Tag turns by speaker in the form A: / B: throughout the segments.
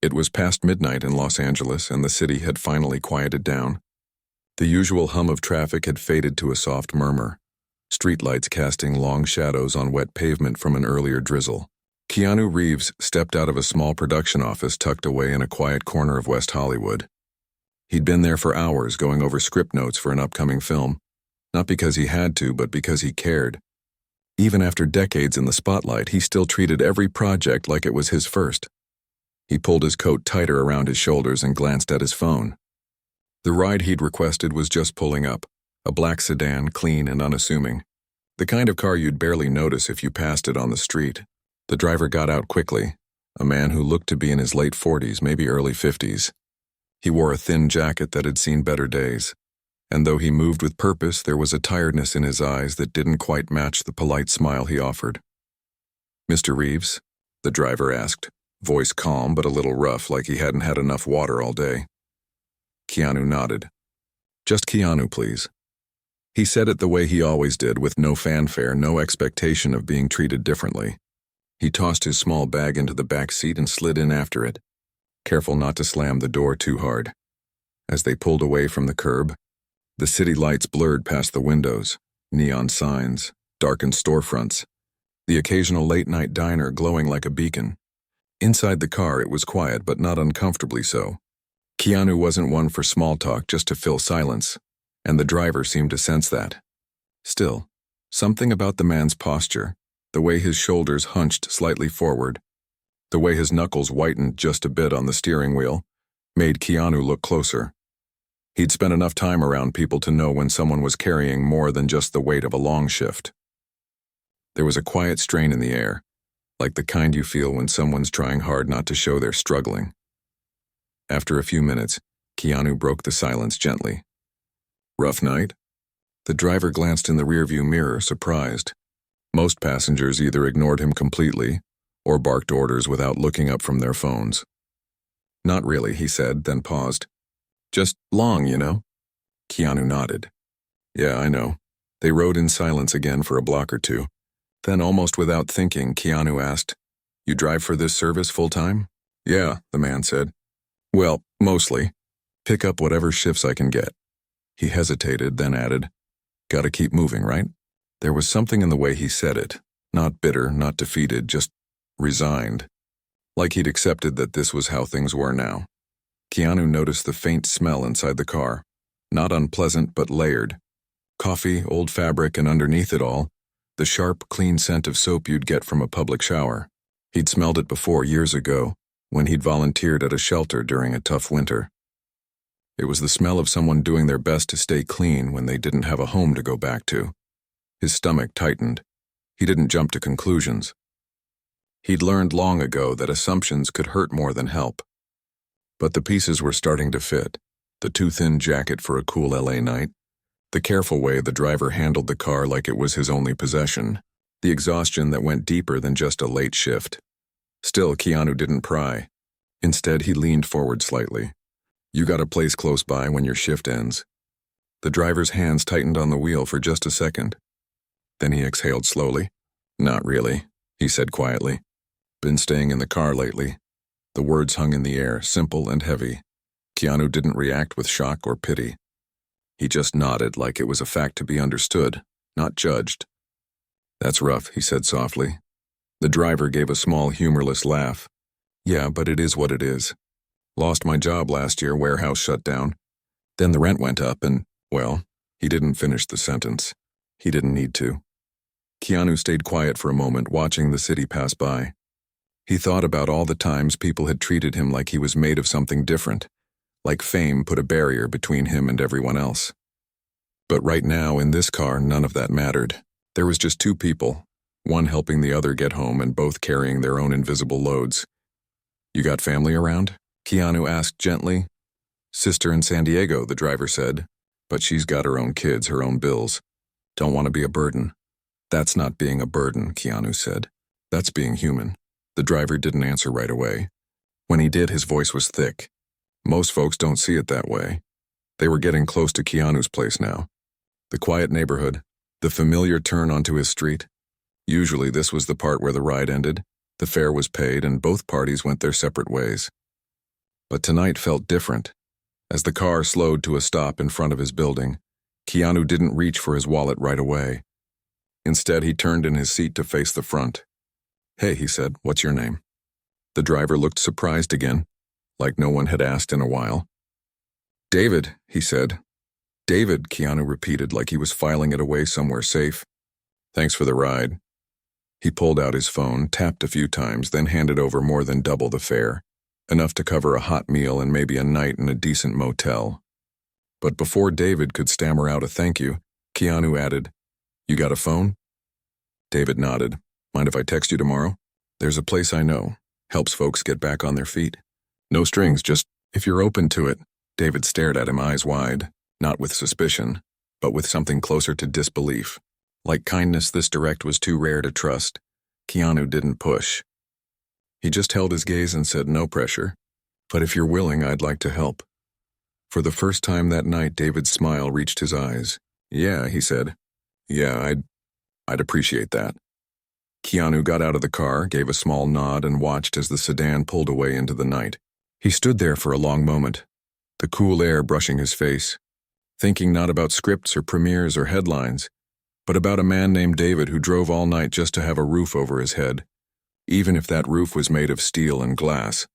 A: It was past midnight in Los Angeles, and the city had finally quieted down. The usual hum of traffic had faded to a soft murmur, streetlights casting long shadows on wet pavement from an earlier drizzle. Keanu Reeves stepped out of a small production office tucked away in a quiet corner of West Hollywood. He'd been there for hours going over script notes for an upcoming film, not because he had to, but because he cared. Even after decades in the spotlight, he still treated every project like it was his first. He pulled his coat tighter around his shoulders and glanced at his phone. The ride he'd requested was just pulling up, a black sedan, clean and unassuming. The kind of car you'd barely notice if you passed it on the street. The driver got out quickly, a man who looked to be in his late 40s, maybe early 50s. He wore a thin jacket that had seen better days, and though he moved with purpose, there was a tiredness in his eyes that didn't quite match the polite smile he offered. "Mr. Reeves?" the driver asked, voice calm but a little rough, like he hadn't had enough water all day. Keanu nodded. "Just Keanu, please." He said it the way he always did, with no fanfare, no expectation of being treated differently. He tossed his small bag into the back seat and slid in after it, careful not to slam the door too hard. As they pulled away from the curb, the city lights blurred past the windows, neon signs, darkened storefronts, the occasional late-night diner glowing like a beacon. Inside the car it was quiet, but not uncomfortably so. Keanu wasn't one for small talk just to fill silence, and the driver seemed to sense that. Still, something about the man's posture, the way his shoulders hunched slightly forward, the way his knuckles whitened just a bit on the steering wheel, made Keanu look closer. He'd spent enough time around people to know when someone was carrying more than just the weight of a long shift. There was a quiet strain in the air, like the kind you feel when someone's trying hard not to show they're struggling. After a few minutes, Keanu broke the silence gently. "Rough night?" The driver glanced in the rearview mirror, surprised. Most passengers either ignored him completely or barked orders without looking up from their phones. "Not really," he said, then paused. "Just long, you know?" Keanu nodded. "Yeah, I know." They rode in silence again for a block or two. Then, almost without thinking, Keanu asked, "You drive for this service full-time?" "Yeah," the man said. "Well, mostly. Pick up whatever shifts I can get." He hesitated, then added, "Gotta keep moving, right?" There was something in the way he said it, not bitter, not defeated, just resigned, like he'd accepted that this was how things were now. Keanu noticed the faint smell inside the car, not unpleasant but layered. Coffee, old fabric, and underneath it all, the sharp, clean scent of soap you'd get from a public shower. He'd smelled it before years ago, when he'd volunteered at a shelter during a tough winter. It was the smell of someone doing their best to stay clean when they didn't have a home to go back to. His stomach tightened. He didn't jump to conclusions. He'd learned long ago that assumptions could hurt more than help. But the pieces were starting to fit. The too-thin jacket for a cool LA night, the careful way the driver handled the car like it was his only possession, the exhaustion that went deeper than just a late shift. Still, Keanu didn't pry. Instead, he leaned forward slightly. "You got a place close by when your shift ends?" The driver's hands tightened on the wheel for just a second. Then he exhaled slowly. "Not really," he said quietly. "Been staying in the car lately." The words hung in the air, simple and heavy. Keanu didn't react with shock or pity. He just nodded like it was a fact to be understood, not judged. "That's rough," he said softly. The driver gave a small, humorless laugh. "Yeah, but it is what it is. Lost my job last year, warehouse shut down. Then the rent went up and, well," he didn't finish the sentence. He didn't need to. Keanu stayed quiet for a moment, watching the city pass by. He thought about all the times people had treated him like he was made of something different, like fame put a barrier between him and everyone else. But right now, in this car, none of that mattered. There was just two people, one helping the other get home and both carrying their own invisible loads. "You got family around?" Keanu asked gently. "Sister in San Diego," the driver said, "but she's got her own kids, her own bills. Don't want to be a burden." "That's not being a burden," Keanu said. "That's being human." The driver didn't answer right away. When he did, his voice was thick. Most folks don't see it that way. They were getting close to Keanu's place now. The quiet neighborhood, the familiar turn onto his street. Usually this was the part where the ride ended. The fare was paid and both parties went their separate ways. But tonight felt different. As the car slowed to a stop in front of his building, Keanu didn't reach for his wallet right away. Instead, he turned in his seat to face the front. "Hey," he said, "what's your name?" The driver looked surprised again, like no one had asked in a while. "David," he said. "David," Keanu repeated like he was filing it away somewhere safe. "Thanks for the ride." He pulled out his phone, tapped a few times, then handed over more than double the fare, enough to cover a hot meal and maybe a night in a decent motel. But before David could stammer out a thank you, Keanu added, "You got a phone?" David nodded. "Mind if I text you tomorrow? There's a place I know. Helps folks get back on their feet. No strings, just if you're open to it." David stared at him, eyes wide, not with suspicion, but with something closer to disbelief. Like kindness this direct was too rare to trust. Keanu didn't push. He just held his gaze and said, "No pressure. But if you're willing, I'd like to help." For the first time that night, David's smile reached his eyes. "Yeah," he said. "Yeah, I'd appreciate that." Keanu got out of the car, gave a small nod, and watched as the sedan pulled away into the night. He stood there for a long moment, the cool air brushing his face, thinking not about scripts or premieres or headlines, but about a man named David who drove all night just to have a roof over his head, even if that roof was made of steel and glass.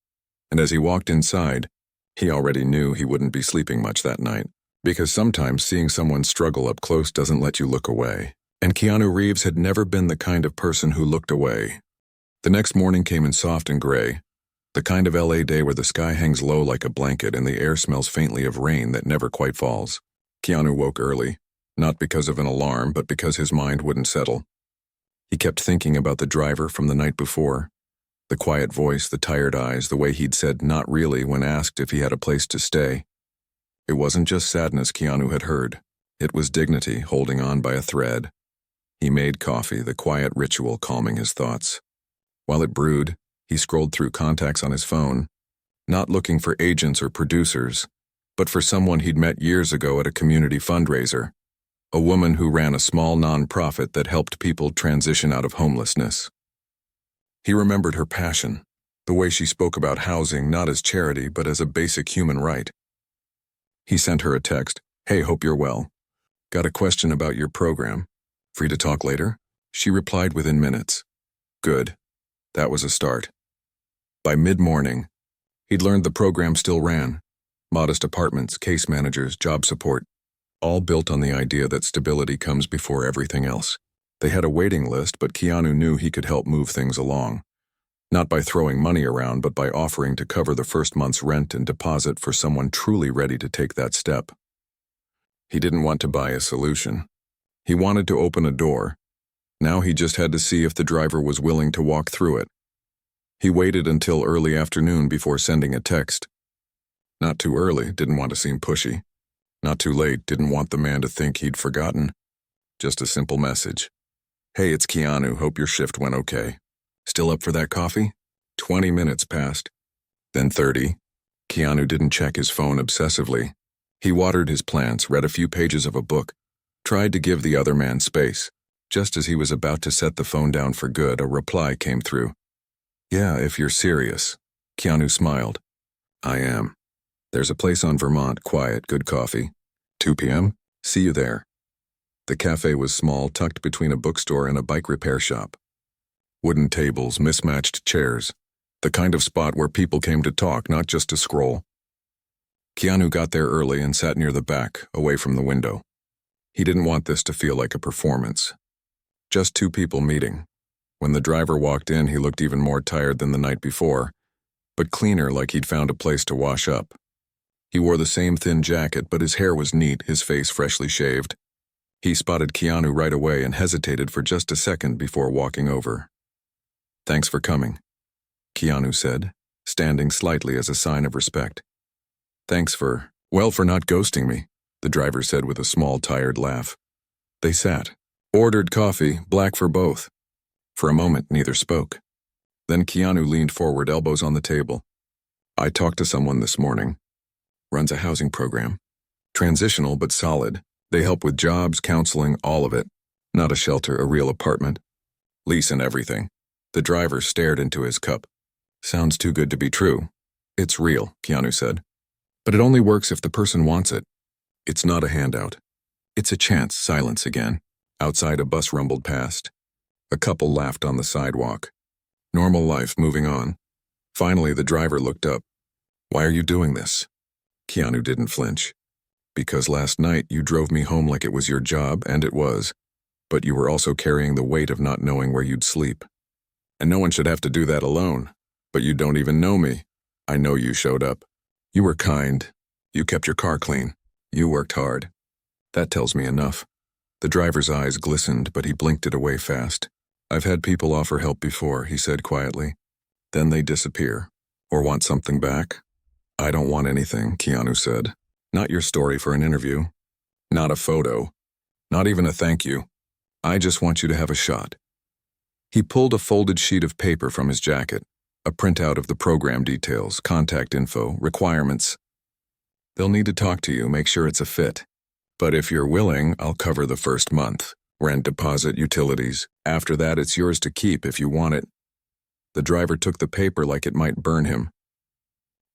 A: And as he walked inside, he already knew he wouldn't be sleeping much that night, because sometimes seeing someone struggle up close doesn't let you look away. And Keanu Reeves had never been the kind of person who looked away. The next morning came in soft and gray, the kind of LA day where the sky hangs low like a blanket and the air smells faintly of rain that never quite falls. Keanu woke early, not because of an alarm, but because his mind wouldn't settle. He kept thinking about the driver from the night before, the quiet voice, the tired eyes, the way he'd said "not really" when asked if he had a place to stay. It wasn't just sadness Keanu had heard. It was dignity holding on by a thread. He made coffee, the quiet ritual calming his thoughts. While it brewed, he scrolled through contacts on his phone, not looking for agents or producers, but for someone he'd met years ago at a community fundraiser, a woman who ran a small nonprofit that helped people transition out of homelessness. He remembered her passion, the way she spoke about housing not as charity but as a basic human right. He sent her a text, "Hey, hope you're well. Got a question about your program. Free to talk later?" She replied within minutes. Good. That was a start. By mid-morning, he'd learned the program still ran. Modest apartments, case managers, job support, all built on the idea that stability comes before everything else. They had a waiting list, but Keanu knew he could help move things along. Not by throwing money around, but by offering to cover the first month's rent and deposit for someone truly ready to take that step. He didn't want to buy a solution. He wanted to open a door. Now he just had to see if the driver was willing to walk through it. He waited until early afternoon before sending a text. Not too early, didn't want to seem pushy. Not too late, didn't want the man to think he'd forgotten. Just a simple message. "Hey, it's Keanu, hope your shift went okay. Still up for that coffee?" 20 minutes passed. Then 30. Keanu didn't check his phone obsessively. He watered his plants, read a few pages of a book, tried to give the other man space. Just as he was about to set the phone down for good, a reply came through. "Yeah, if you're serious." Keanu smiled. "I am. There's a place on Vermont, quiet, good coffee. 2 p.m.? See you there." The cafe was small, tucked between a bookstore and a bike repair shop. Wooden tables, mismatched chairs. The kind of spot where people came to talk, not just to scroll. Keanu got there early and sat near the back, away from the window. He didn't want this to feel like a performance. Just two people meeting. When the driver walked in, he looked even more tired than the night before, but cleaner, like he'd found a place to wash up. He wore the same thin jacket, but his hair was neat, his face freshly shaved. He spotted Keanu right away and hesitated for just a second before walking over. "Thanks for coming," Keanu said, standing slightly as a sign of respect. "Thanks for not ghosting me," the driver said with a small, tired laugh. They sat, ordered coffee, black for both. For a moment, neither spoke. Then Keanu leaned forward, elbows on the table. "I talked to someone this morning. Runs a housing program. Transitional but solid. They help with jobs, counseling, all of it. Not a shelter, a real apartment. Lease and everything." The driver stared into his cup. "Sounds too good to be true." It's real, Keanu said. But it only works if the person wants it. It's not a handout. It's a chance. Silence again. Outside, a bus rumbled past. A couple laughed on the sidewalk. Normal life moving on. Finally, the driver looked up. Why are you doing this? Keanu didn't flinch. Because last night you drove me home like it was your job, and it was. But you were also carrying the weight of not knowing where you'd sleep. And no one should have to do that alone. But you don't even know me. I know you showed up. You were kind. You kept your car clean. You worked hard. That tells me enough. The driver's eyes glistened, but he blinked it away fast. I've had people offer help before, he said quietly. Then they disappear. Or want something back. I don't want anything, Keanu said. Not your story for an interview. Not a photo. Not even a thank you. I just want you to have a shot. He pulled a folded sheet of paper from his jacket, a printout of the program details, contact info, requirements. They'll need to talk to you, make sure it's a fit. But if you're willing, I'll cover the first month. Rent, deposit, utilities. After that, it's yours to keep if you want it. The driver took the paper like it might burn him.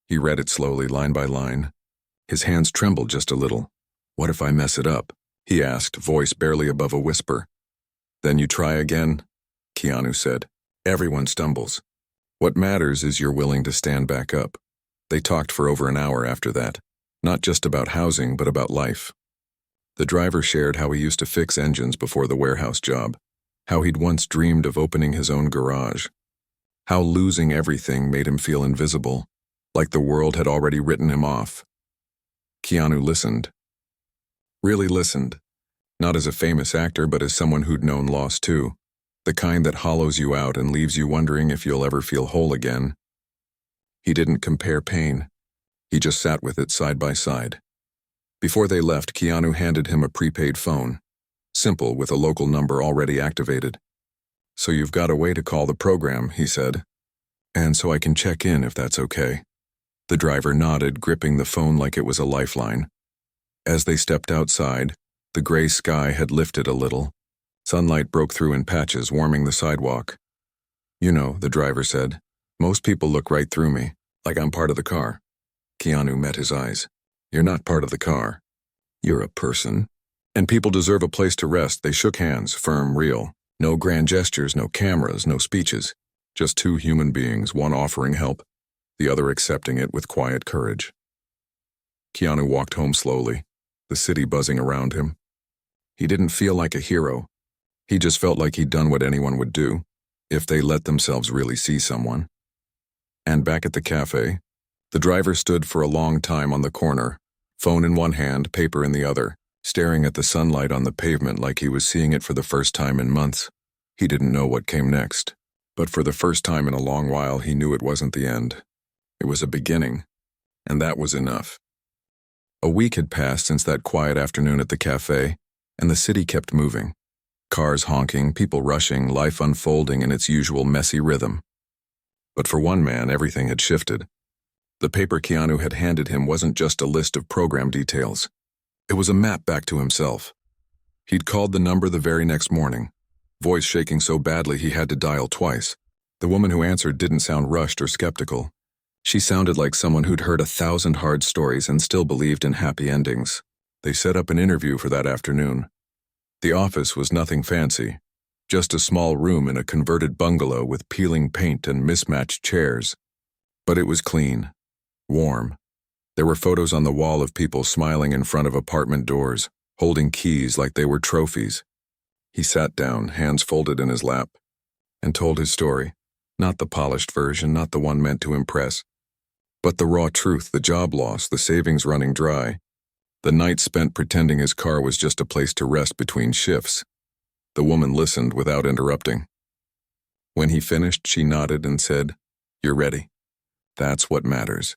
A: He read it slowly, line by line. His hands trembled just a little. What if I mess it up? He asked, voice barely above a whisper. Then you try again, Keanu said. Everyone stumbles. What matters is you're willing to stand back up. They talked for over an hour after that, not just about housing, but about life. The driver shared how he used to fix engines before the warehouse job, how he'd once dreamed of opening his own garage, how losing everything made him feel invisible, like the world had already written him off. Keanu listened. Really listened. Not as a famous actor, but as someone who'd known loss too. The kind that hollows you out and leaves you wondering if you'll ever feel whole again. He didn't compare pain. He just sat with it side by side. Before they left, Keanu handed him a prepaid phone. Simple, with a local number already activated. So you've got a way to call the program, he said. And so I can check in if that's okay. The driver nodded, gripping the phone like it was a lifeline. As they stepped outside, the gray sky had lifted a little. Sunlight broke through in patches, warming the sidewalk. You know, the driver said, most people look right through me, like I'm part of the car. Keanu met his eyes. You're not part of the car. You're a person. And people deserve a place to rest. They shook hands, firm, real. No grand gestures, no cameras, no speeches. Just two human beings, one offering help, the other accepting it with quiet courage. Keanu walked home slowly, the city buzzing around him. He didn't feel like a hero. He just felt like he'd done what anyone would do, if they let themselves really see someone. And back at the cafe, the driver stood for a long time on the corner, phone in one hand, paper in the other, staring at the sunlight on the pavement like he was seeing it for the first time in months. He didn't know what came next, but for the first time in a long while he knew it wasn't the end. It was a beginning, and that was enough. A week had passed since that quiet afternoon at the cafe, and the city kept moving. Cars honking, people rushing, life unfolding in its usual messy rhythm. But for one man, everything had shifted. The paper Keanu had handed him wasn't just a list of program details. It was a map back to himself. He'd called the number the very next morning, voice shaking so badly he had to dial twice. The woman who answered didn't sound rushed or skeptical. She sounded like someone who'd heard 1,000 hard stories and still believed in happy endings. They set up an interview for that afternoon. The office was nothing fancy, just a small room in a converted bungalow with peeling paint and mismatched chairs. But it was clean, warm. There were photos on the wall of people smiling in front of apartment doors, holding keys like they were trophies. He sat down, hands folded in his lap, and told his story. Not the polished version, not the one meant to impress, but the raw truth, the job loss, the savings running dry, the night spent pretending his car was just a place to rest between shifts. The woman listened without interrupting. When he finished, she nodded and said, "You're ready. That's what matters."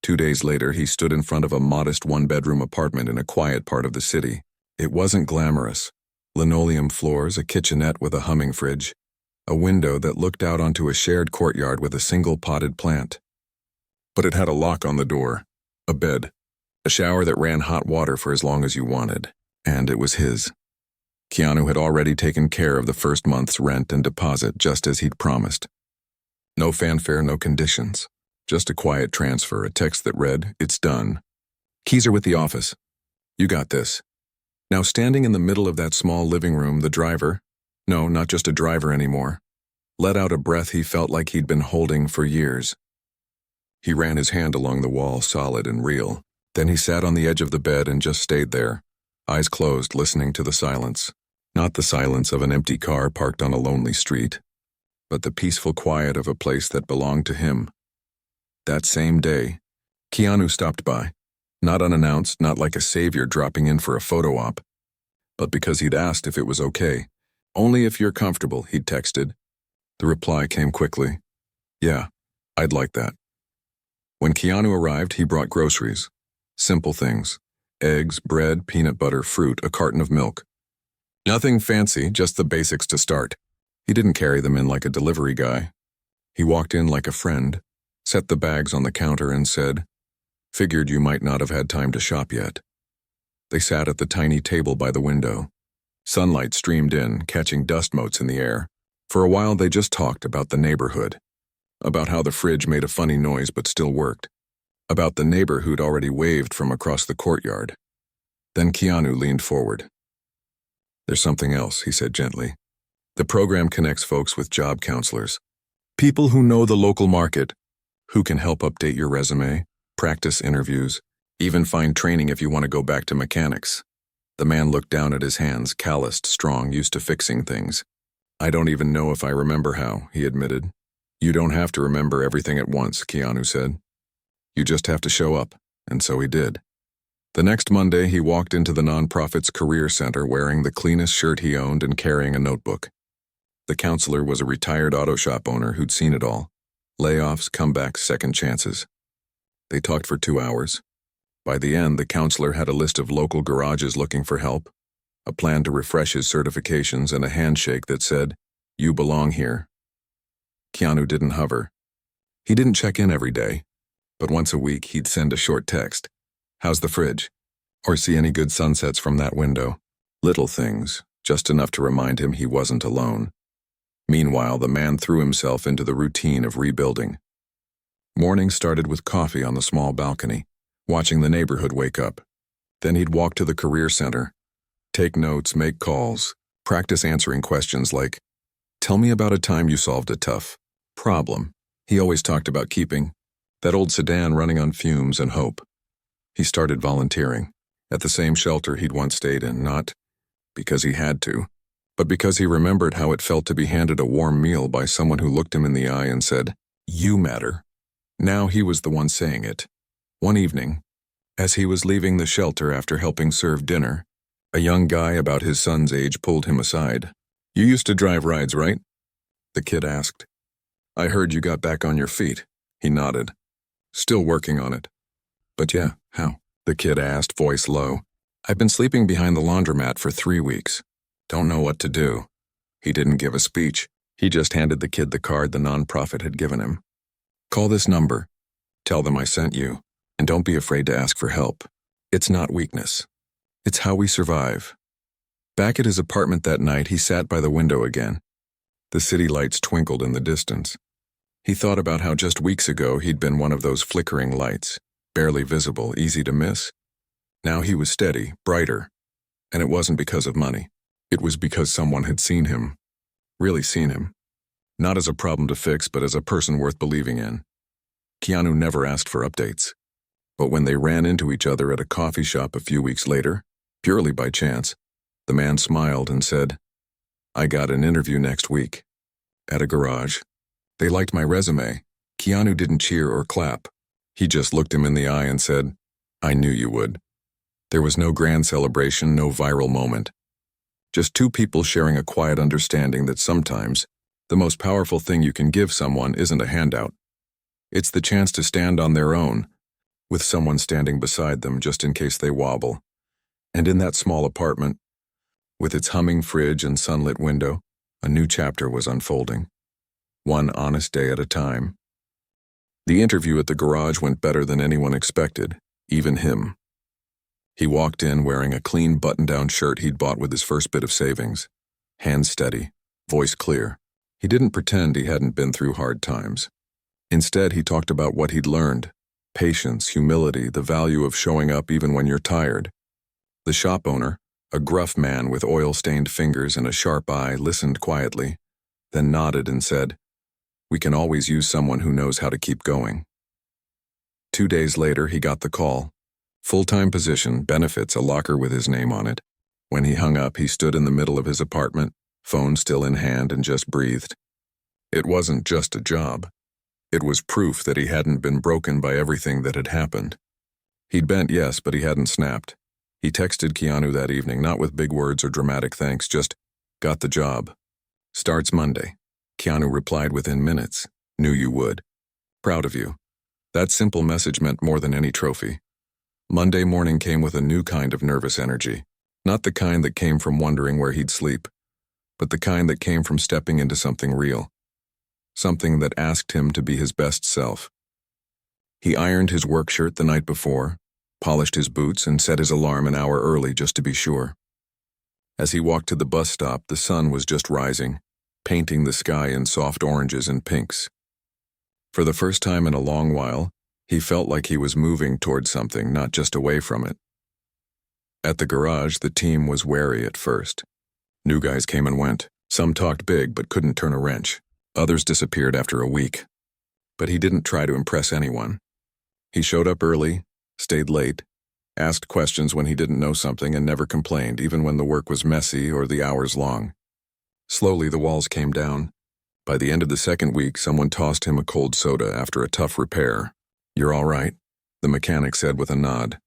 A: 2 days later, he stood in front of a modest one-bedroom apartment in a quiet part of the city. It wasn't glamorous. Linoleum floors, a kitchenette with a humming fridge, a window that looked out onto a shared courtyard with a single potted plant. But it had a lock on the door, a bed, a shower that ran hot water for as long as you wanted, and it was his. Keanu had already taken care of the first month's rent and deposit just as he'd promised. No fanfare, no conditions. Just a quiet transfer, a text that read, "It's done. Keys are with the office. You got this." Now standing in the middle of that small living room, the driver, no, not just a driver anymore, let out a breath he felt like he'd been holding for years. He ran his hand along the wall, solid and real. Then he sat on the edge of the bed and just stayed there, eyes closed, listening to the silence. Not the silence of an empty car parked on a lonely street, but the peaceful quiet of a place that belonged to him. That same day, Keanu stopped by, not unannounced, not like a savior dropping in for a photo op, but because he'd asked if it was okay. "Only if you're comfortable," he'd texted. The reply came quickly. "Yeah, I'd like that." When Keanu arrived, he brought groceries. Simple things. Eggs, bread, peanut butter, fruit, a carton of milk. Nothing fancy, just the basics to start. He didn't carry them in like a delivery guy. He walked in like a friend, set the bags on the counter and said, "Figured you might not have had time to shop yet." They sat at the tiny table by the window. Sunlight streamed in, catching dust motes in the air. For a while they just talked about the neighborhood, about how the fridge made a funny noise but still worked, about the neighbor who'd already waved from across the courtyard. Then Keanu leaned forward. "There's something else," he said gently. "The program connects folks with job counselors, people who know the local market, who can help update your resume, practice interviews, even find training if you want to go back to mechanics." The man looked down at his hands, calloused, strong, used to fixing things. "I don't even know if I remember how," he admitted. "You don't have to remember everything at once," Keanu said. "You just have to show up," and so he did. The next Monday, he walked into the nonprofit's career center wearing the cleanest shirt he owned and carrying a notebook. The counselor was a retired auto shop owner who'd seen it all. Layoffs, comebacks, second chances. They talked for 2 hours. By the end, the counselor had a list of local garages looking for help, a plan to refresh his certifications, and a handshake that said, "You belong here." Keanu didn't hover. He didn't check in every day, but once a week he'd send a short text. "How's the fridge?" Or "See any good sunsets from that window?" Little things, just enough to remind him he wasn't alone. Meanwhile, the man threw himself into the routine of rebuilding. Mornings started with coffee on the small balcony, watching the neighborhood wake up. Then he'd walk to the career center, take notes, make calls, practice answering questions like, "Tell me about a time you solved a tough problem." He always talked about keeping that old sedan running on fumes and hope. He started volunteering at the same shelter he'd once stayed in, not because he had to, but because he remembered how it felt to be handed a warm meal by someone who looked him in the eye and said, "You matter." Now he was the one saying it. One evening, as he was leaving the shelter after helping serve dinner, a young guy about his son's age pulled him aside. "You used to drive rides, right?" The kid asked. "I heard you got back on your feet." He nodded. "Still working on it." "But yeah, how?" the kid asked, voice low. "I've been sleeping behind the laundromat for 3 weeks. Don't know what to do." He didn't give a speech. He just handed the kid the card the nonprofit had given him. "Call this number. Tell them I sent you. And don't be afraid to ask for help. It's not weakness. It's how we survive." Back at his apartment that night, he sat by the window again. The city lights twinkled in the distance. He thought about how just weeks ago he'd been one of those flickering lights, barely visible, easy to miss. Now he was steady, brighter, and it wasn't because of money. It was because someone had seen him, really seen him. Not as a problem to fix, but as a person worth believing in. Keanu never asked for updates. But when they ran into each other at a coffee shop a few weeks later, purely by chance, the man smiled and said, "I got an interview next week. At a garage. They liked my resume." Keanu didn't cheer or clap. He just looked him in the eye and said, "I knew you would." There was no grand celebration, no viral moment. Just two people sharing a quiet understanding that sometimes the most powerful thing you can give someone isn't a handout. It's the chance to stand on their own, with someone standing beside them just in case they wobble. And in that small apartment, with its humming fridge and sunlit window, a new chapter was unfolding. One honest day at a time. The interview at the garage went better than anyone expected, even him. He walked in wearing a clean button-down shirt he'd bought with his first bit of savings. Hands steady, voice clear. He didn't pretend he hadn't been through hard times. Instead, he talked about what he'd learned: patience, humility, the value of showing up even when you're tired. The shop owner, a gruff man with oil-stained fingers and a sharp eye, listened quietly, then nodded and said, "We can always use someone who knows how to keep going." 2 days later, he got the call. Full-time position, benefits, a locker with his name on it. When he hung up, he stood in the middle of his apartment, phone still in hand, and just breathed. It wasn't just a job. It was proof that he hadn't been broken by everything that had happened. He'd bent, yes, but he hadn't snapped. He texted Keanu that evening, not with big words or dramatic thanks, just, "Got the job. Starts Monday." Keanu replied within minutes, "Knew you would. Proud of you." That simple message meant more than any trophy. Monday morning came with a new kind of nervous energy. Not the kind that came from wondering where he'd sleep, but the kind that came from stepping into something real. Something that asked him to be his best self. He ironed his work shirt the night before, polished his boots, and set his alarm an hour early just to be sure. As he walked to the bus stop, the sun was just rising, painting the sky in soft oranges and pinks. For the first time in a long while, he felt like he was moving towards something, not just away from it. At the garage, the team was wary at first. New guys came and went. Some talked big but couldn't turn a wrench. Others disappeared after a week. But he didn't try to impress anyone. He showed up early, stayed late, asked questions when he didn't know something, and never complained, even when the work was messy or the hours long. Slowly, the walls came down. By the end of the second week, someone tossed him a cold soda after a tough repair. "You're all right," the mechanic said with a nod.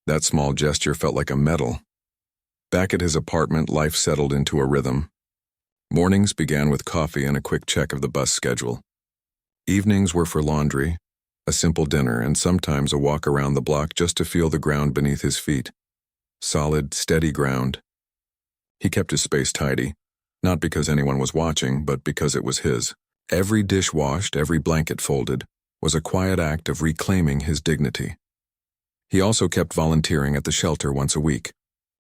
A: That small gesture felt like a medal. Back at his apartment, life settled into a rhythm. Mornings began with coffee and a quick check of the bus schedule. Evenings were for laundry, a simple dinner, and sometimes a walk around the block just to feel the ground beneath his feet. Solid, steady ground. He kept his space tidy, not because anyone was watching, but because it was his. Every dish washed, every blanket folded, was a quiet act of reclaiming his dignity. He also kept volunteering at the shelter once a week,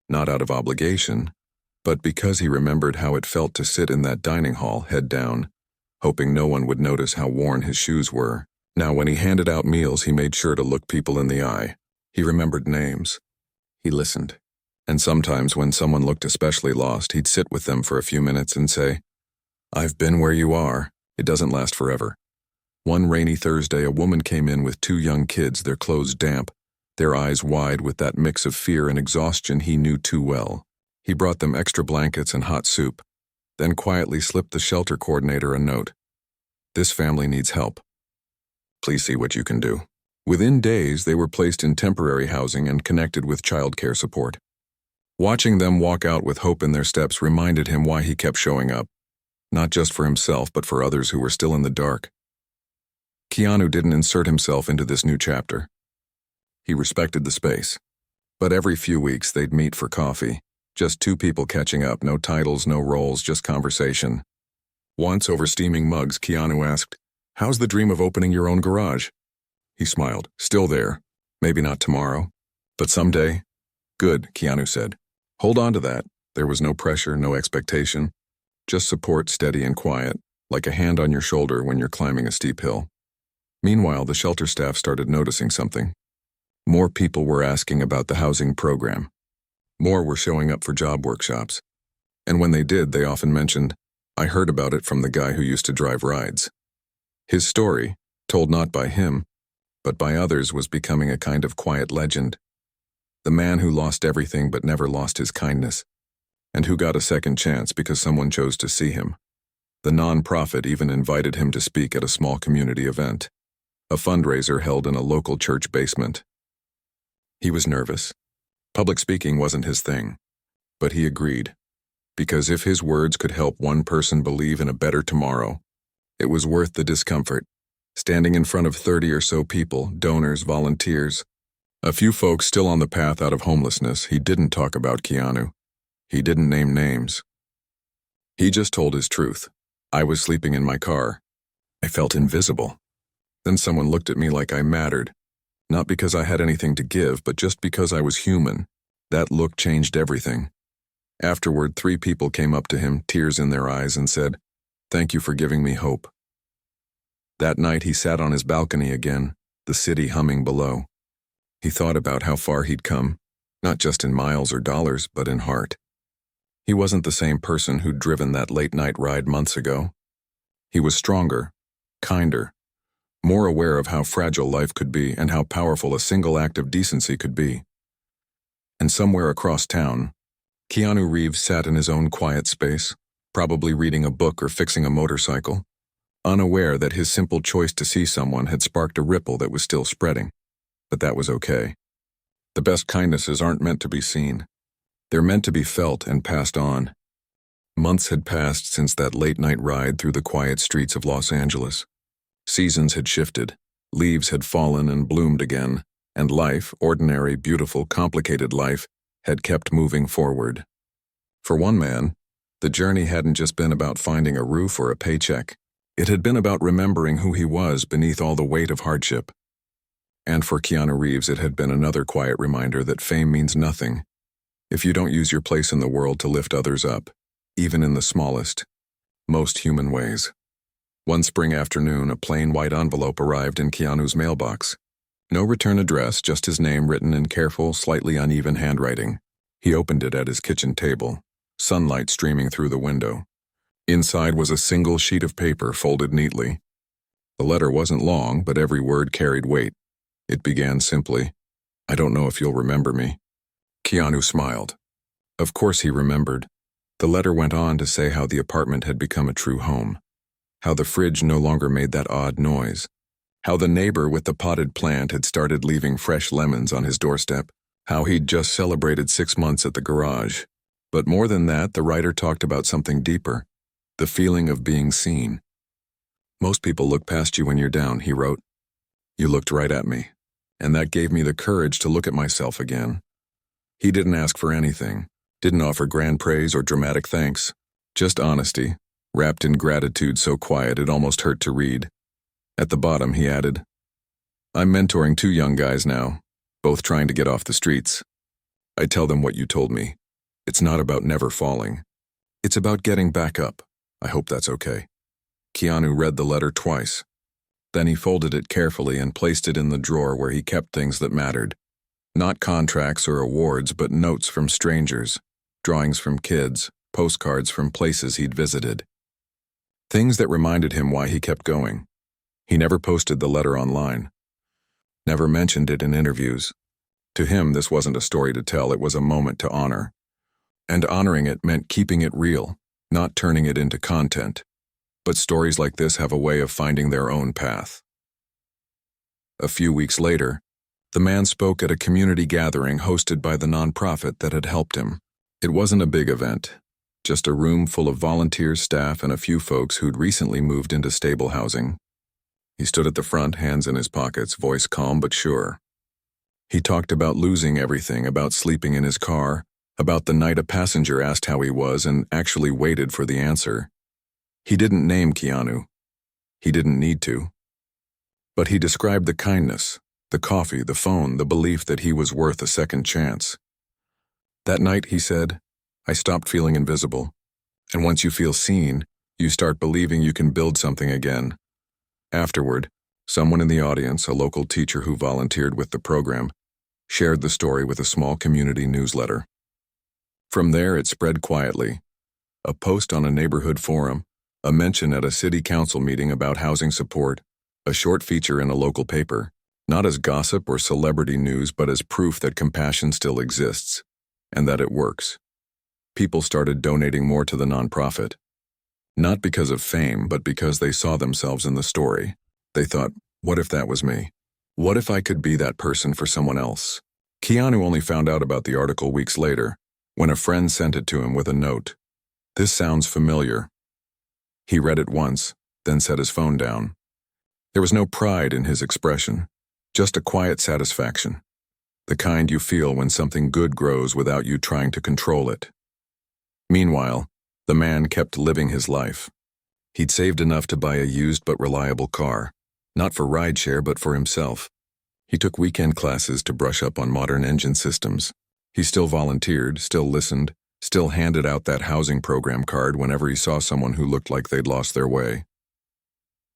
A: not out of obligation, but because he remembered how it felt to sit in that dining hall, head down, hoping no one would notice how worn his shoes were. Now, when he handed out meals, he made sure to look people in the eye. He remembered names. He listened. And sometimes when someone looked especially lost, he'd sit with them for a few minutes and say, "I've been where you are. It doesn't last forever." One rainy Thursday, a woman came in with 2 young kids, their clothes damp, their eyes wide with that mix of fear and exhaustion he knew too well. He brought them extra blankets and hot soup, then quietly slipped the shelter coordinator a note. "This family needs help. Please see what you can do." Within days, they were placed in temporary housing and connected with childcare support. Watching them walk out with hope in their steps reminded him why he kept showing up, not just for himself but for others who were still in the dark. Keanu didn't insert himself into this new chapter. He respected the space. But every few weeks, they'd meet for coffee. Just 2 people catching up, no titles, no roles, just conversation. Once, over steaming mugs, Keanu asked, "How's the dream of opening your own garage?" He smiled. "Still there. Maybe not tomorrow, but someday." "Good," Keanu said. "Hold on to that." There was no pressure, no expectation. Just support, steady and quiet, like a hand on your shoulder when you're climbing a steep hill. Meanwhile, the shelter staff started noticing something. More people were asking about the housing program. More were showing up for job workshops. And when they did, they often mentioned, "I heard about it from the guy who used to drive rides." His story, told not by him, but by others, was becoming a kind of quiet legend. The man who lost everything but never lost his kindness, and who got a second chance because someone chose to see him. The nonprofit even invited him to speak at a small community event, a fundraiser held in a local church basement. He was nervous. Public speaking wasn't his thing, but he agreed, because if his words could help one person believe in a better tomorrow, it was worth the discomfort. Standing in front of 30 or so people, donors, volunteers, a few folks still on the path out of homelessness, he didn't talk about Keanu. He didn't name names. He just told his truth. "I was sleeping in my car. I felt invisible. Then someone looked at me like I mattered. Not because I had anything to give, but just because I was human. That look changed everything." Afterward, 3 people came up to him, tears in their eyes, and said, "Thank you for giving me hope." That night he sat on his balcony again, the city humming below. He thought about how far he'd come, not just in miles or dollars, but in heart. He wasn't the same person who'd driven that late-night ride months ago. He was stronger, kinder, more aware of how fragile life could be and how powerful a single act of decency could be. And somewhere across town, Keanu Reeves sat in his own quiet space, probably reading a book or fixing a motorcycle, unaware that his simple choice to see someone had sparked a ripple that was still spreading. But that was okay. The best kindnesses aren't meant to be seen. They're meant to be felt and passed on. Months had passed since that late-night ride through the quiet streets of Los Angeles. Seasons had shifted, leaves had fallen and bloomed again, and life, ordinary, beautiful, complicated life, had kept moving forward. For one man, the journey hadn't just been about finding a roof or a paycheck. It had been about remembering who he was beneath all the weight of hardship. And for Keanu Reeves, it had been another quiet reminder that fame means nothing if you don't use your place in the world to lift others up, even in the smallest, most human ways. One spring afternoon, a plain white envelope arrived in Keanu's mailbox. No return address, just his name written in careful, slightly uneven handwriting. He opened it at his kitchen table, sunlight streaming through the window. Inside was a single sheet of paper folded neatly. The letter wasn't long, but every word carried weight. It began simply, "I don't know if you'll remember me." Keanu smiled. Of course he remembered. The letter went on to say how the apartment had become a true home, how the fridge no longer made that odd noise, how the neighbor with the potted plant had started leaving fresh lemons on his doorstep, how he'd just celebrated 6 months at the garage. But more than that, the writer talked about something deeper, the feeling of being seen. "Most people look past you when you're down," he wrote. "You looked right at me, and that gave me the courage to look at myself again." He didn't ask for anything, didn't offer grand praise or dramatic thanks, just honesty, wrapped in gratitude so quiet it almost hurt to read. At the bottom, he added, "I'm mentoring 2 young guys now, both trying to get off the streets. I tell them what you told me. It's not about never falling. It's about getting back up. I hope that's okay." Keanu read the letter twice. Then he folded it carefully and placed it in the drawer where he kept things that mattered. Not contracts or awards, but notes from strangers, drawings from kids, postcards from places he'd visited. Things that reminded him why he kept going. He never posted the letter online, never mentioned it in interviews. To him, this wasn't a story to tell, it was a moment to honor. And honoring it meant keeping it real, not turning it into content. But stories like this have a way of finding their own path. A few weeks later, the man spoke at a community gathering hosted by the nonprofit that had helped him. It wasn't a big event, just a room full of volunteers, staff, and a few folks who'd recently moved into stable housing. He stood at the front, hands in his pockets, voice calm but sure. He talked about losing everything, about sleeping in his car, about the night a passenger asked how he was and actually waited for the answer. He didn't name Keanu. He didn't need to. But he described the kindness, the coffee, the phone, the belief that he was worth a second chance. That night, he said, "I stopped feeling invisible. And once you feel seen, you start believing you can build something again." Afterward, someone in the audience, a local teacher who volunteered with the program, shared the story with a small community newsletter. From there, it spread quietly. A post on a neighborhood forum, a mention at a city council meeting about housing support, a short feature in a local paper, not as gossip or celebrity news, but as proof that compassion still exists, and that it works. People started donating more to the nonprofit. Not because of fame, but because they saw themselves in the story. They thought, what if that was me? What if I could be that person for someone else? Keanu only found out about the article weeks later, when a friend sent it to him with a note. "This sounds familiar." He read it once, then set his phone down. There was no pride in his expression, just a quiet satisfaction, the kind you feel when something good grows without you trying to control it. Meanwhile, the man kept living his life. He'd saved enough to buy a used but reliable car, not for rideshare but for himself. He took weekend classes to brush up on modern engine systems. He still volunteered, still listened, still handed out that housing program card whenever he saw someone who looked like they'd lost their way.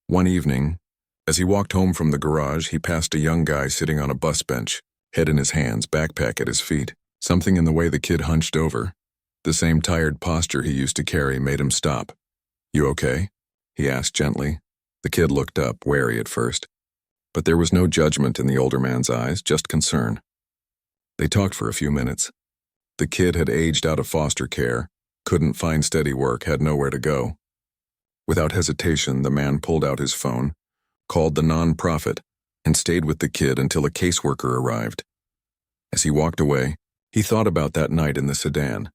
A: One evening, As he walked home from the garage, he passed a young guy sitting on a bus bench, head in his hands, backpack at his feet. Something in the way the kid hunched over, the same tired posture he used to carry, made him stop. "You okay?" he asked gently. The kid looked up, wary at first. But there was no judgment in the older man's eyes, just concern. They talked for a few minutes. The kid had aged out of foster care, couldn't find steady work, had nowhere to go. Without hesitation, the man pulled out his phone, called the non-profit, and stayed with the kid until a caseworker arrived. As he walked away, he thought about that night in the sedan.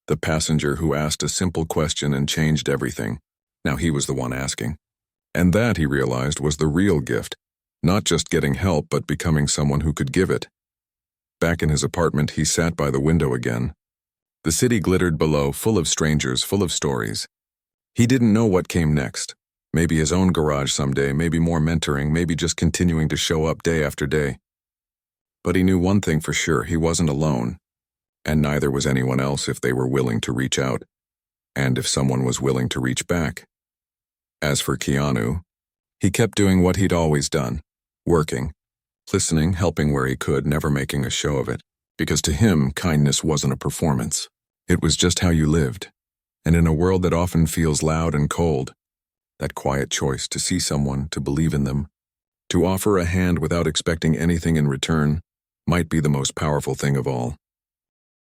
A: The passenger who asked a simple question and changed everything. Now he was the one asking. And that, he realized, was the real gift. Not just getting help, but becoming someone who could give it. Back in his apartment, he sat by the window again. The city glittered below, full of strangers, full of stories. He didn't know what came next. Maybe his own garage someday, maybe more mentoring, maybe just continuing to show up day after day. But he knew one thing for sure: he wasn't alone. And neither was anyone else if they were willing to reach out. And if someone was willing to reach back. As for Keanu, he kept doing what he'd always done, working, listening, helping where he could, never making a show of it. Because to him, kindness wasn't a performance. It was just how you lived. And in a world that often feels loud and cold, that quiet choice to see someone, to believe in them, to offer a hand without expecting anything in return, might be the most powerful thing of all.